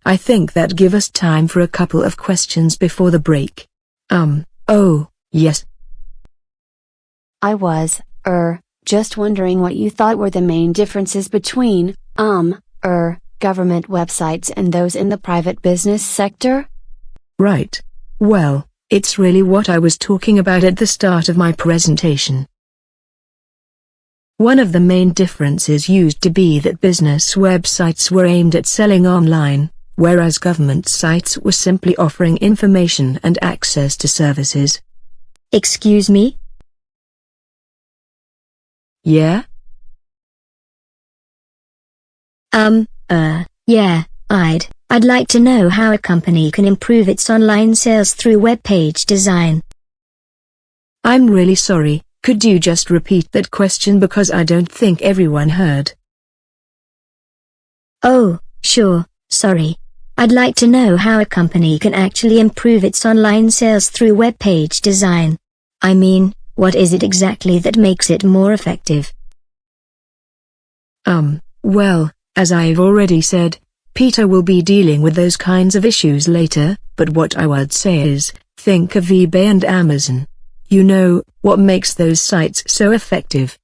I think that give us time for a couple of questions before the break. Oh, yes. I was, just wondering what you thought were the main differences between, government websites and those in the private business sector? Right. Well, it's really what I was talking about at the start of my presentation. One of the main differences used to be that business websites were aimed at selling online, whereas government sites were simply offering information and access to services. Excuse me? Yeah? Yeah, I'd like to know how a company can improve its online sales through web page design. I'm really sorry, could you just repeat that question because I don't think everyone heard. Oh, sure, sorry. I'd like to know how a company can actually improve its online sales through web page design. I mean, what is it exactly that makes it more effective? Well, as I've already said, Peter will be dealing with those kinds of issues later, but what I would say is, think of eBay and Amazon. You know, what makes those sites so effective?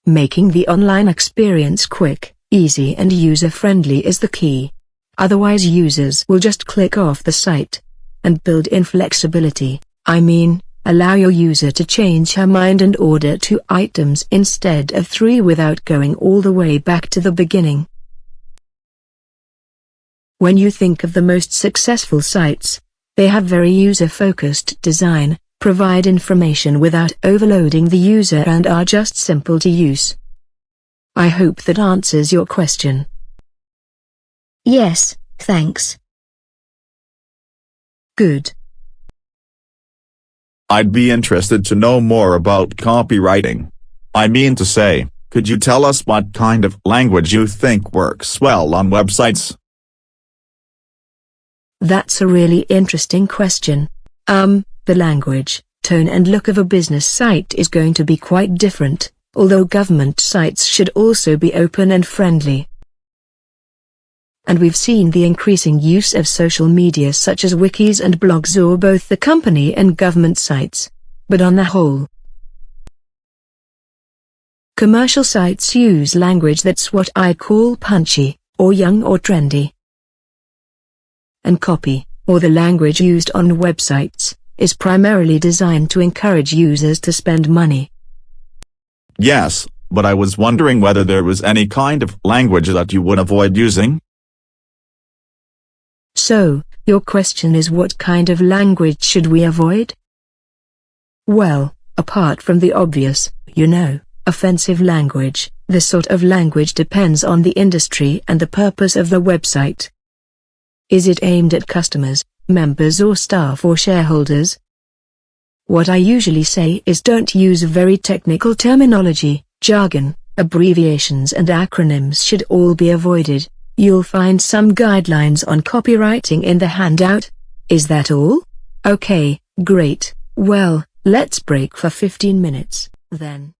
Making the online experience quick, easy and user-friendly is the key. Otherwise users will just click off the site. And build in flexibility, I mean, allow your user to change her mind and order 2 items instead of 3 without going all the way back to the beginning. When you think of the most successful sites, they have very user-focused design, provide information without overloading the user and are just simple to use. I hope that answers your question. Yes, thanks. Good. I'd be interested to know more about copywriting. I mean to say, could you tell us what kind of language you think works well on websites? That's a really interesting question. The language, tone and look of a business site is going to be quite different, although government sites should also be open and friendly. And we've seen the increasing use of social media such as wikis and blogs or both the company and government sites. But on the whole, commercial sites use language that's what I call punchy, or young or trendy. And copy, or the language used on websites, is primarily designed to encourage users to spend money. Yes, but I was wondering whether there was any kind of language that you would avoid using? So, your question is what kind of language should we avoid? Well, apart from the obvious, offensive language, this sort of language depends on the industry and the purpose of the website. Is it aimed at customers, members or staff or shareholders? What I usually say is don't use very technical terminology, jargon, abbreviations and acronyms should all be avoided. You'll find some guidelines on copywriting in the handout. Is that all? Okay, great. Well, let's break for 15 minutes, then.